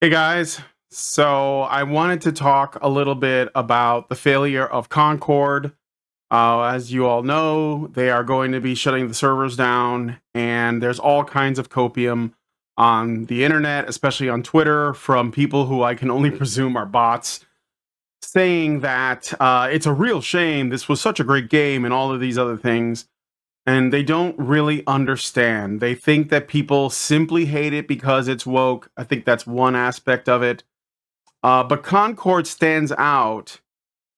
Hey guys, so I wanted to talk a little bit about the failure of Concord. As you all know, they are going to be shutting the servers down, and there's all kinds of copium on the internet, especially on Twitter, from people who I can only presume are bots, saying that it's a real shame. This was such a great game, and all of these other things. And they don't really understand. They think that people simply hate it because it's woke. I think that's one aspect of it. But Concord stands out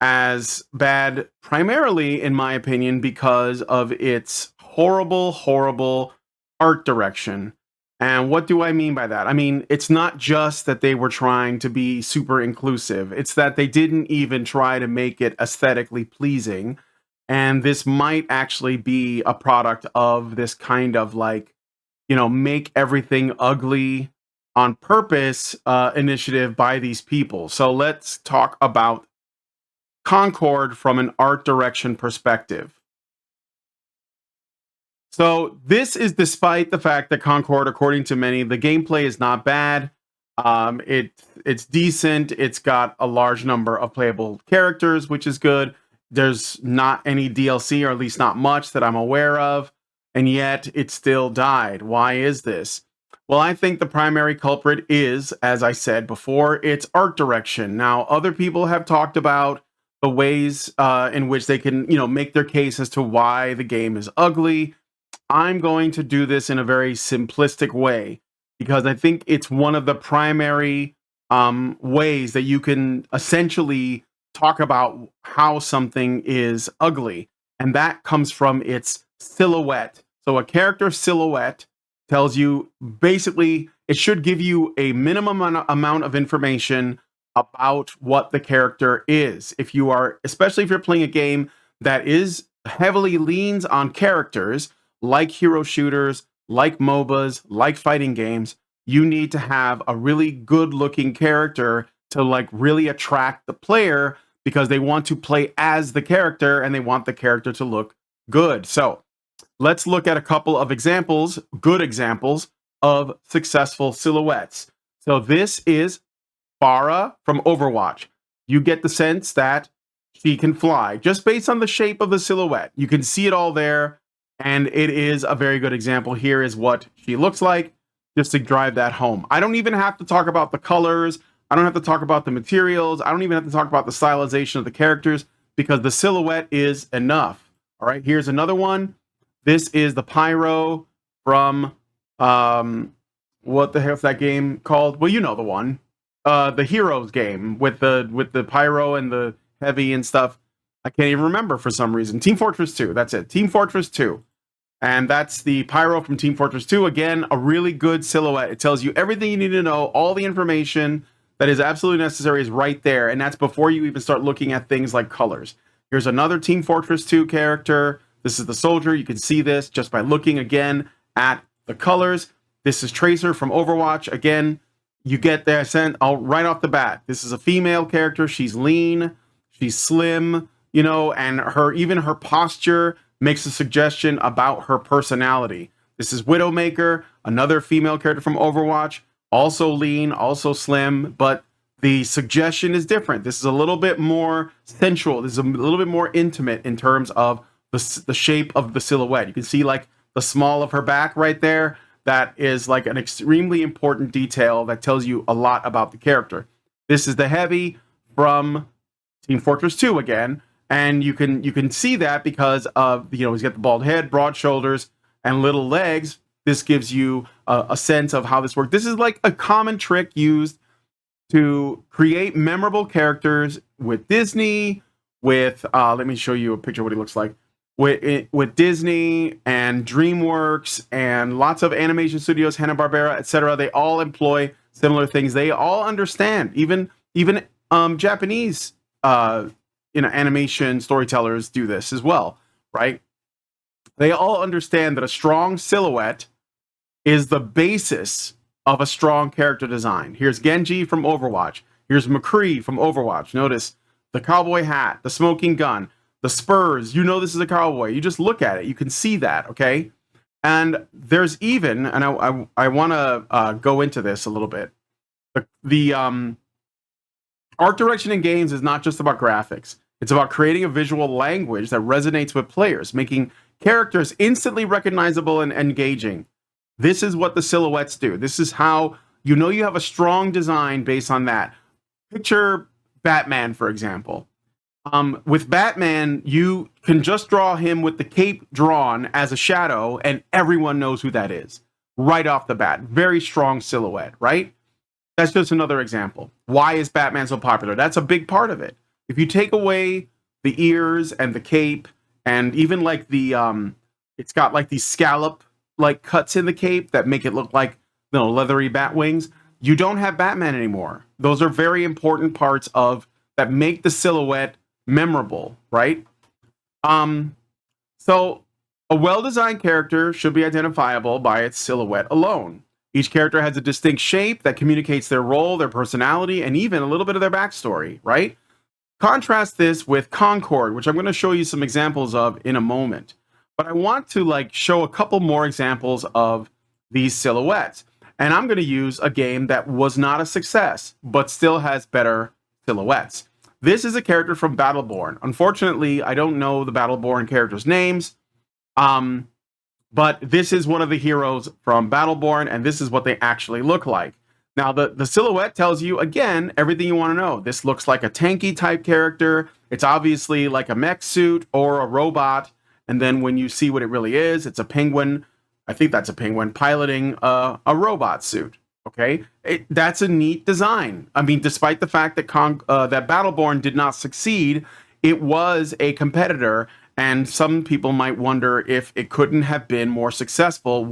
as bad, primarily, in my opinion, because of its horrible, horrible art direction. And what do I mean by that? I mean, it's not just that they were trying to be super inclusive, it's that they didn't even try to make it aesthetically pleasing. And this might actually be a product of this kind of like, make everything ugly on purpose initiative by these people. So let's talk about Concord from an art direction perspective. So this is despite the fact that Concord, according to many, the gameplay is not bad. It's decent. It's got a large number of playable characters, which is good. There's not any DLC, or at least not much that I'm aware of, and yet it still died. Why is this? Well, I think the primary culprit is, as I said before, its art direction. Now, other people have talked about the ways in which they can, make their case as to why the game is ugly. I'm going to do this in a very simplistic way because I think it's one of the primary ways that you can essentially talk about how something is ugly. And that comes from its silhouette. So, a character silhouette tells you basically, it should give you a minimum amount of information about what the character is. If you are, especially if you're playing a game that is heavily leans on characters, like hero shooters, like MOBAs, like fighting games, you need to have a really good looking character to like really attract the player because they want to play as the character and they want the character to look good. So let's look at a couple of examples, good examples of successful silhouettes. So this is Farah from Overwatch. You get the sense that she can fly just based on the shape of the silhouette. You can see it all there. And it is a very good example. Here is what she looks like, just to drive that home. I don't even have to talk about the colors. I don't have to talk about the materials. I don't even have to talk about the stylization of the characters because the silhouette is enough. All right, here's another one. This is the Pyro from what the hell's that game called? Well, you know the one. The Heroes game with the Pyro and the heavy and stuff. I can't even remember for some reason. Team Fortress 2. That's it. Team Fortress 2. And that's the Pyro from Team Fortress 2. Again, a really good silhouette. It tells you everything you need to know. All the information that is absolutely necessary is right there. And that's before you even start looking at things like colors. Here's another Team Fortress 2 character. This is the soldier. You can see this just by looking again at the colors. This is Tracer from Overwatch. Again, you get the sense right off the bat. This is a female character. She's lean. She's slim, and her posture makes a suggestion about her personality. This is Widowmaker, another female character from Overwatch, also lean, also slim, but the suggestion is different. This is a little bit more sensual. This is a little bit more intimate in terms of the shape of the silhouette. You can see like the small of her back right there. That is like an extremely important detail that tells you a lot about the character. This is the Heavy from Team Fortress 2 again. And you can see that because of, he's got the bald head, broad shoulders, and little legs. This gives you a sense of how this works. This is like a common trick used to create memorable characters with Disney, with, let me show you a picture of what he looks like, with Disney and DreamWorks and lots of animation studios, Hanna-Barbera, etc. They all employ similar things. They all understand, even Japanese animation storytellers do this as well, right? They all understand that a strong silhouette is the basis of a strong character design. Here's Genji from Overwatch. Here's McCree from Overwatch. Notice the cowboy hat, the smoking gun, the spurs. This is a cowboy. You just look at it. You can see that, okay? And there's even, and I want to go into this a little bit. The art direction in games is not just about graphics. It's about creating a visual language that resonates with players, making characters instantly recognizable and engaging. This is what the silhouettes do. This is how you know you have a strong design based on that. Picture Batman, for example. With Batman, you can just draw him with the cape drawn as a shadow, and everyone knows who that is right off the bat. Very strong silhouette, right? That's just another example. Why is Batman so popular? That's a big part of it. If you take away the ears and the cape, and even like it's got like these scallop like cuts in the cape that make it look like leathery bat wings. You don't have Batman anymore. Those are very important parts of that make the silhouette memorable, right? So a well-designed character should be identifiable by its silhouette alone. Each character has a distinct shape that communicates their role, their personality, and even a little bit of their backstory, right? Contrast this with Concord, which I'm going to show you some examples of in a moment. But I want to show a couple more examples of these silhouettes. And I'm going to use a game that was not a success, but still has better silhouettes. This is a character from Battleborn. Unfortunately, I don't know the Battleborn characters' names. But this is one of the heroes from Battleborn, and this is what they actually look like. Now, the silhouette tells you, again, everything you want to know. This looks like a tanky type character. It's obviously like a mech suit or a robot. And then when you see what it really is, it's a penguin. I think that's a penguin piloting a robot suit. Okay, that's a neat design. I mean, despite the fact that that Battleborn did not succeed, it was a competitor. And some people might wonder if it couldn't have been more successful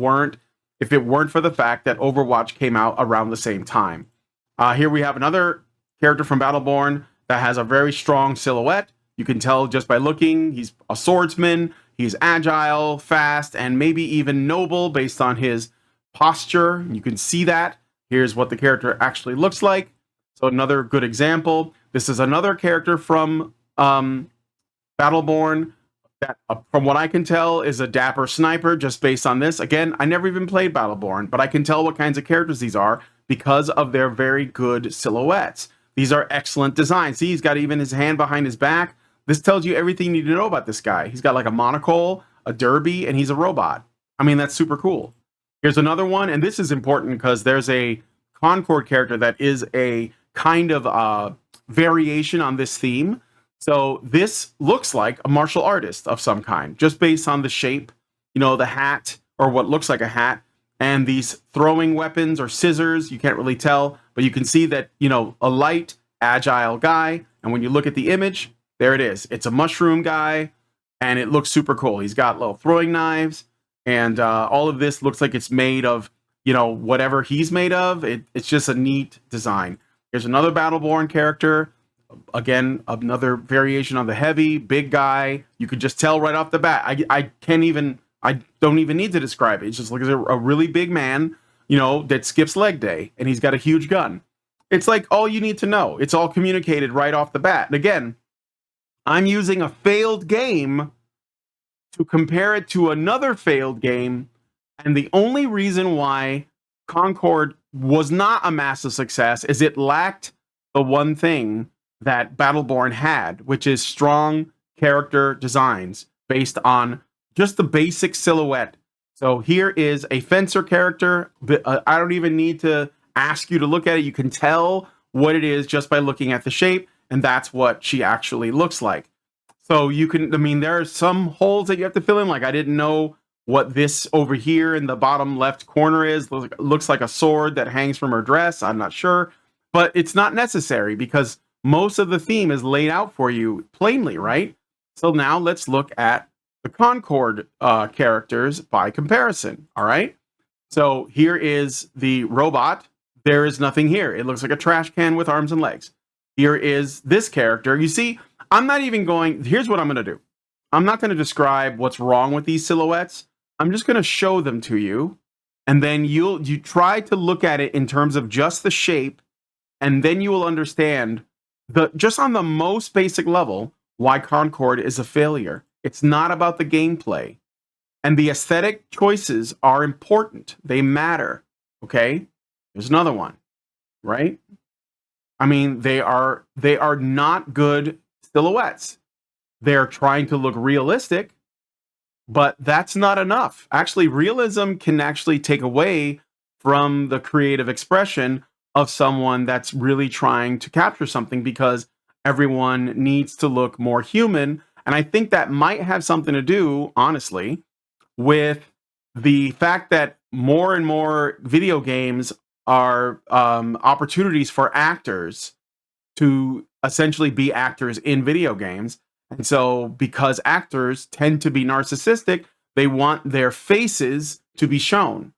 if it weren't for the fact that Overwatch came out around the same time. Here we have another character from Battleborn that has a very strong silhouette. You can tell just by looking, he's a swordsman, he's agile, fast, and maybe even noble based on his posture. You can see that. Here's what the character actually looks like. So another good example. This is another character from Battleborn that, from what I can tell, is a dapper sniper just based on this. Again, I never even played Battleborn, but I can tell what kinds of characters these are because of their very good silhouettes. These are excellent designs. See, he's got even his hand behind his back. This tells you everything you need to know about this guy. He's got like a monocle, a derby, and he's a robot. I mean, that's super cool. Here's another one, and this is important because there's a Concord character that is a kind of variation on this theme. So this looks like a martial artist of some kind, just based on the shape, the hat, or what looks like a hat, and these throwing weapons or scissors. You can't really tell, but you can see that, a light, agile guy. And when you look at the image, there it is. It's a mushroom guy, and it looks super cool. He's got little throwing knives, and all of this looks like it's made of, whatever he's made of. It's just a neat design. Here's another Battleborn character. Again, another variation on the heavy, big guy. You could just tell right off the bat. I don't even need to describe it. It's just like a really big man, that skips leg day, and he's got a huge gun. It's like all you need to know. It's all communicated right off the bat. And again, I'm using a failed game to compare it to another failed game. And the only reason why Concord was not a massive success is it lacked the one thing that Battleborn had, which is strong character designs based on just the basic silhouette. So here is a fencer character. I don't even need to ask you to look at it. You can tell what it is just by looking at the shape, and that's what she actually looks like. So there are some holes that you have to fill in. Like, I didn't know what this over here in the bottom left corner is. Looks like a sword that hangs from her dress. I'm not sure, but it's not necessary because most of the theme is laid out for you plainly, right? So now let's look at the Concord characters by comparison, all right? So here is the robot. There is nothing here. It looks like a trash can with arms and legs. Here is this character. You see, I'm not even here's what I'm going to do. I'm not going to describe what's wrong with these silhouettes. I'm just going to show them to you, and then you try to look at it in terms of just the shape, and then you will understand just on the most basic level why Concord is a failure. It's not about the gameplay. And the aesthetic choices are important. They matter. Okay? Here's another one. right? I mean, they are not good silhouettes. They're trying to look realistic, but that's not enough. Actually, realism can actually take away from the creative expression of someone that's really trying to capture something, because everyone needs to look more human. And I think that might have something to do, honestly, with the fact that more and more video games are opportunities for actors to essentially be actors in video games. And so, because actors tend to be narcissistic, they want their faces to be shown.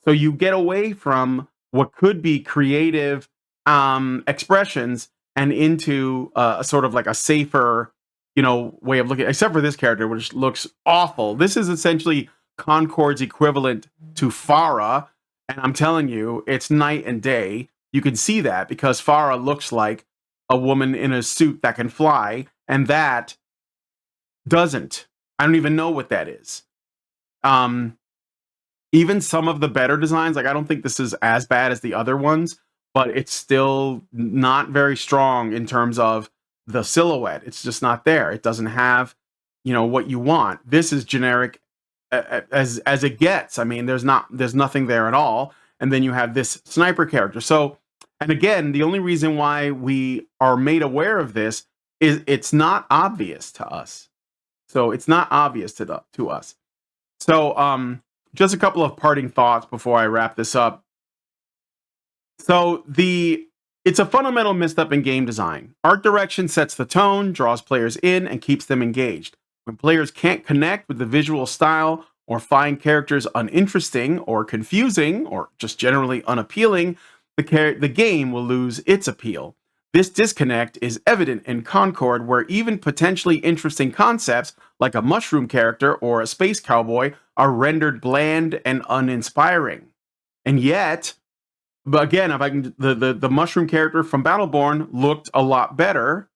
So, you get away from what could be creative expressions and into a sort of like a safer, way of looking. Except for this character, which looks awful. This is essentially Concord's equivalent to Farah, and I'm telling you, it's night and day. You can see that because Farah looks like a woman in a suit that can fly, and that doesn't. I don't even know what that is. Even some of the better designs, like I don't think this is as bad as the other ones, but it's still not very strong in terms of the silhouette. It's just not there. It doesn't have, what you want. This is generic as it gets. I mean, there's nothing there at all. And then you have this sniper character. So, and again, the only reason why we are made aware of this is it's not obvious to us. So it's not obvious to us. So just a couple of parting thoughts before I wrap this up. So it's a fundamental misstep in game design. Art direction sets the tone, draws players in, and keeps them engaged. When players can't connect with the visual style or find characters uninteresting or confusing or just generally unappealing, the game will lose its appeal. This disconnect is evident in Concord, where even potentially interesting concepts like a mushroom character or a space cowboy are rendered bland and uninspiring. And yet, but again, if I can, the mushroom character from Battleborn looked a lot better,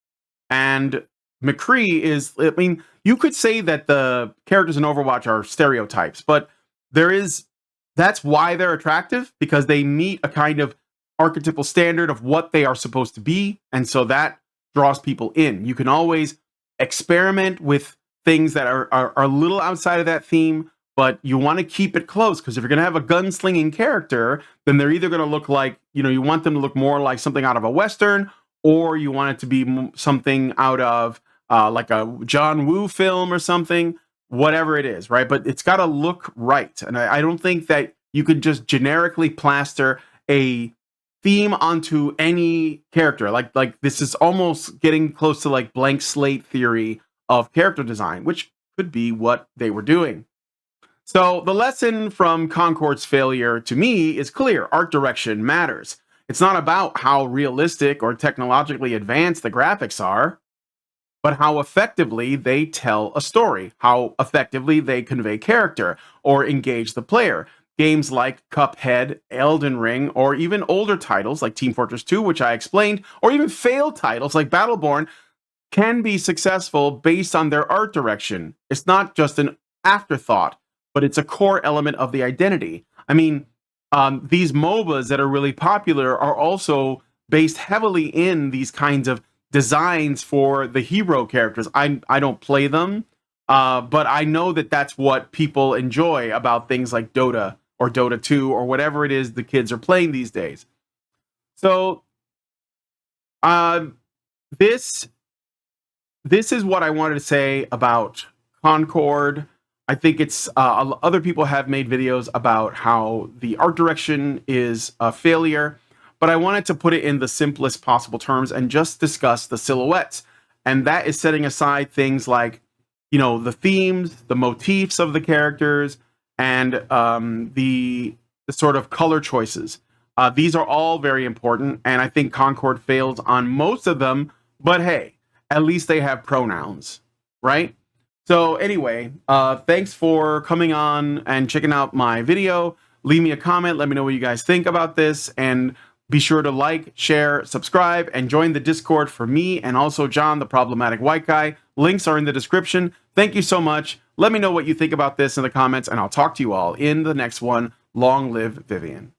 and McCree is, I mean, you could say that the characters in Overwatch are stereotypes, but that's why they're attractive, because they meet a kind of archetypal standard of what they are supposed to be, and so that draws people in. You can always experiment with things that are a little outside of that theme, but you want to keep it close, because if you're going to have a gunslinging character, then they're either going to look like, you want them to look more like something out of a Western, or you want it to be something out of like a John Woo film or something, whatever it is, right? But it's got to look right. And I don't think that you could just generically plaster a theme onto any character. Like this is almost getting close to like blank slate theory of character design, which could be what they were doing. So the lesson from Concord's failure to me is clear. Art direction matters. It's not about how realistic or technologically advanced the graphics are, but how effectively they tell a story, how effectively they convey character or engage the player. Games like Cuphead, Elden Ring, or even older titles like Team Fortress 2, which I explained, or even failed titles like Battleborn, can be successful based on their art direction. It's not just an afterthought, but it's a core element of the identity. I mean, these MOBAs that are really popular are also based heavily in these kinds of designs for the hero characters. I don't play them, but I know that that's what people enjoy about things like Dota or Dota 2 or whatever it is the kids are playing these days. So this is what I wanted to say about Concord. I think it's other people have made videos about how the art direction is a failure, but I wanted to put it in the simplest possible terms and just discuss the silhouettes. And that is setting aside things like, the themes, the motifs of the characters, and the sort of color choices. These are all very important, and I think Concord fails on most of them, but hey, at least they have pronouns, right? So anyway, thanks for coming on and checking out my video. Leave me a comment. Let me know what you guys think about this. And be sure to like, share, subscribe, and join the Discord for me and also John, the problematic white guy. Links are in the description. Thank you so much. Let me know what you think about this in the comments, and I'll talk to you all in the next one. Long live Vivian.